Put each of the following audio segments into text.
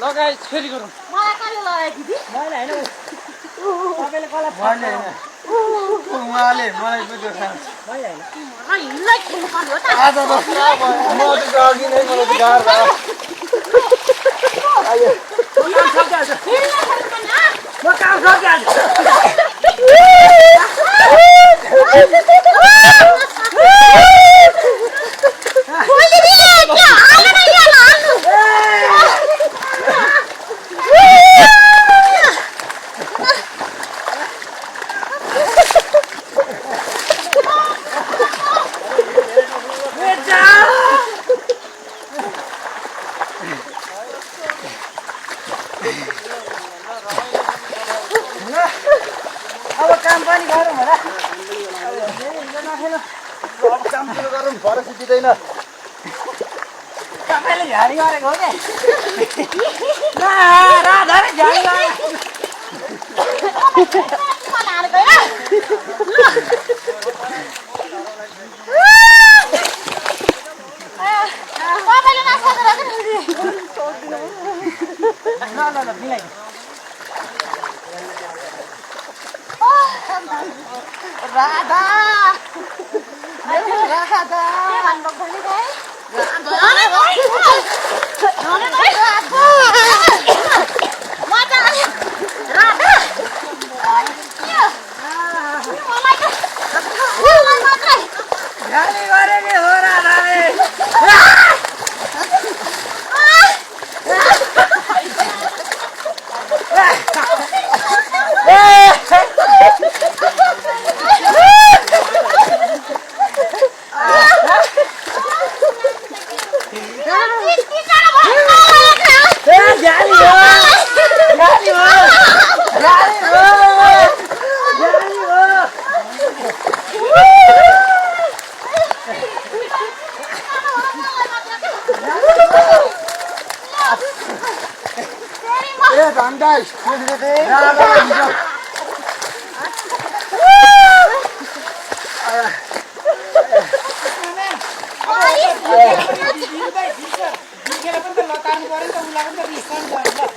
लगाए फेरि गरौँ मलाई कसले लगायो दिदी मैले हैन तपाईले कसलाई मैले हैन उहाँले मलाई बुझ्यो खान्छ मैले हैन मलाई हिल्लै खेल्नु पर्यो त आज त पुरा भयो म त अघि नै मलाई त गाह्रो भयो आयो काम सकिहाल्छ हिल्लै खेल्नु पर्छ म काम सकिहाल्छु अब काम पनि गरौँ होला अब काम सुरु गरौँ भरोसा दिँदैन तपाईँले झ्याली गरेको हो क्या राधा रे झ्याली गरेको ल मिलाइ राधा झ्याली गरेको हो राधाले धन्दा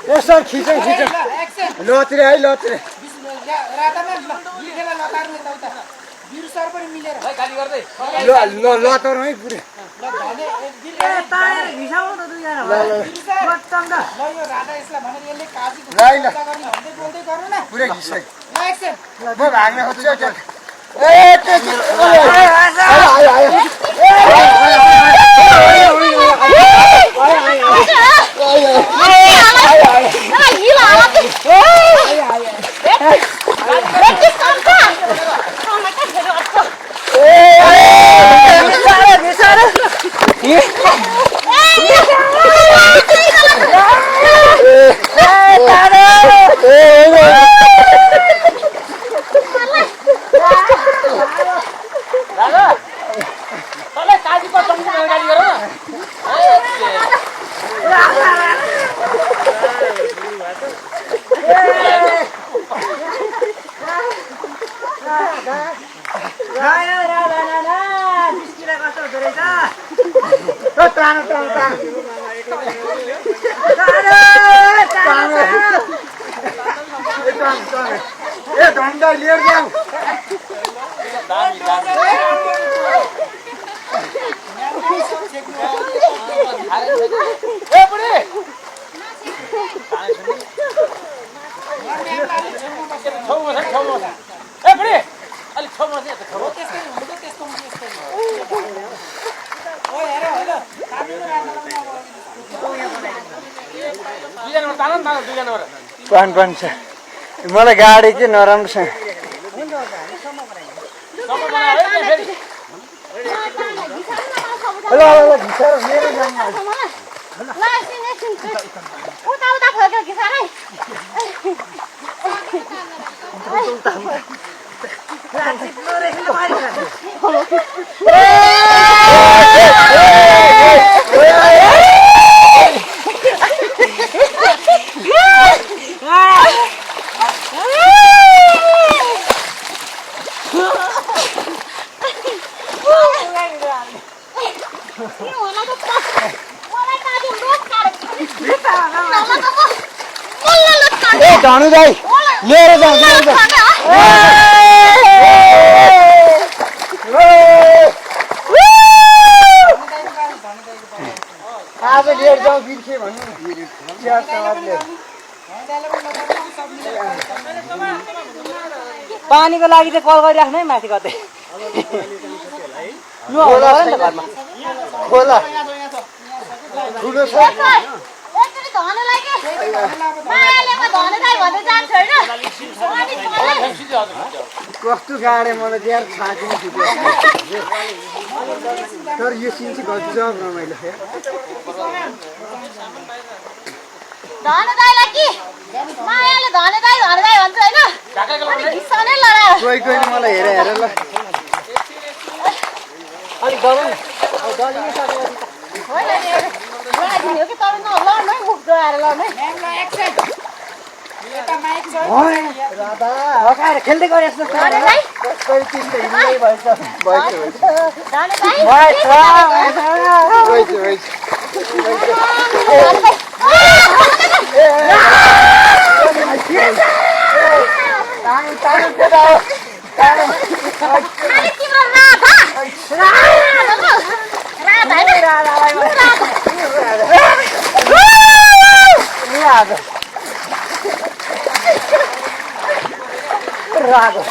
यसो खिचौँ लतिर है लतिर लतरौँ है पुरै पुरै घिसाइ म भाग्न खोज्छु धन्दा लिएर जाऊ छौमा छ छौमा छ ए बुढी अलिक छौमा छ यता छौमा त्यस्तै हुन्छ त्यस्तो हुन्छ त्यस्तै ओ हेर हेर तामिलो दुईजनामा तान न दुईजनामा पान छ मलाई गाडी के नराम्रोसँग सबै बनायो है फेरि ल भित्र मेरो जान्न ल एकछिन उता उता खोज्यो कि साह्रै ए धनु दाइ लिएर जाऊ आज लिएर जाऊ बिर्से भन्नु पानीको लागि चाहिँ कल गरिराख्नु है माथि कतै खोला ठुलो छ कस्तो गाडे मलाई त्यहाँ छाकिनु छुट्यो तर यो सिन चाहिँ गजब रमाइलो कोही कोही मलाई हेर ल अलिक डराउनु खेल्दै गरे जस्तो रागो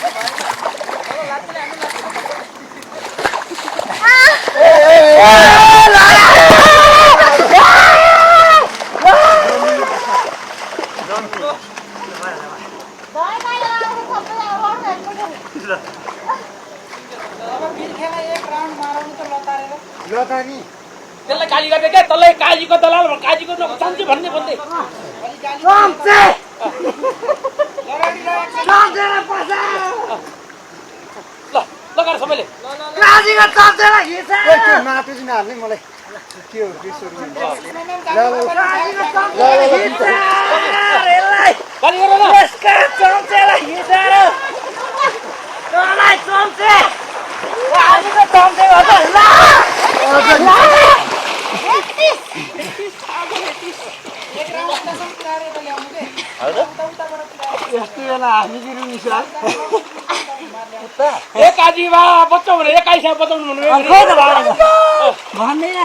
लतानी त्यसलाई गाली गर्ने क्या तँलाई काजीको दलाल काजीको चान्चे भन्ने भन्दै ल लगाएर सबैले माटो चाहिँ नहाल्ने मलाई के हो गाली गर यस्तो बेला हामी रुनी सर ए काजी बा बचाउ भने 21 बचाउनु भन्नु भन्दैन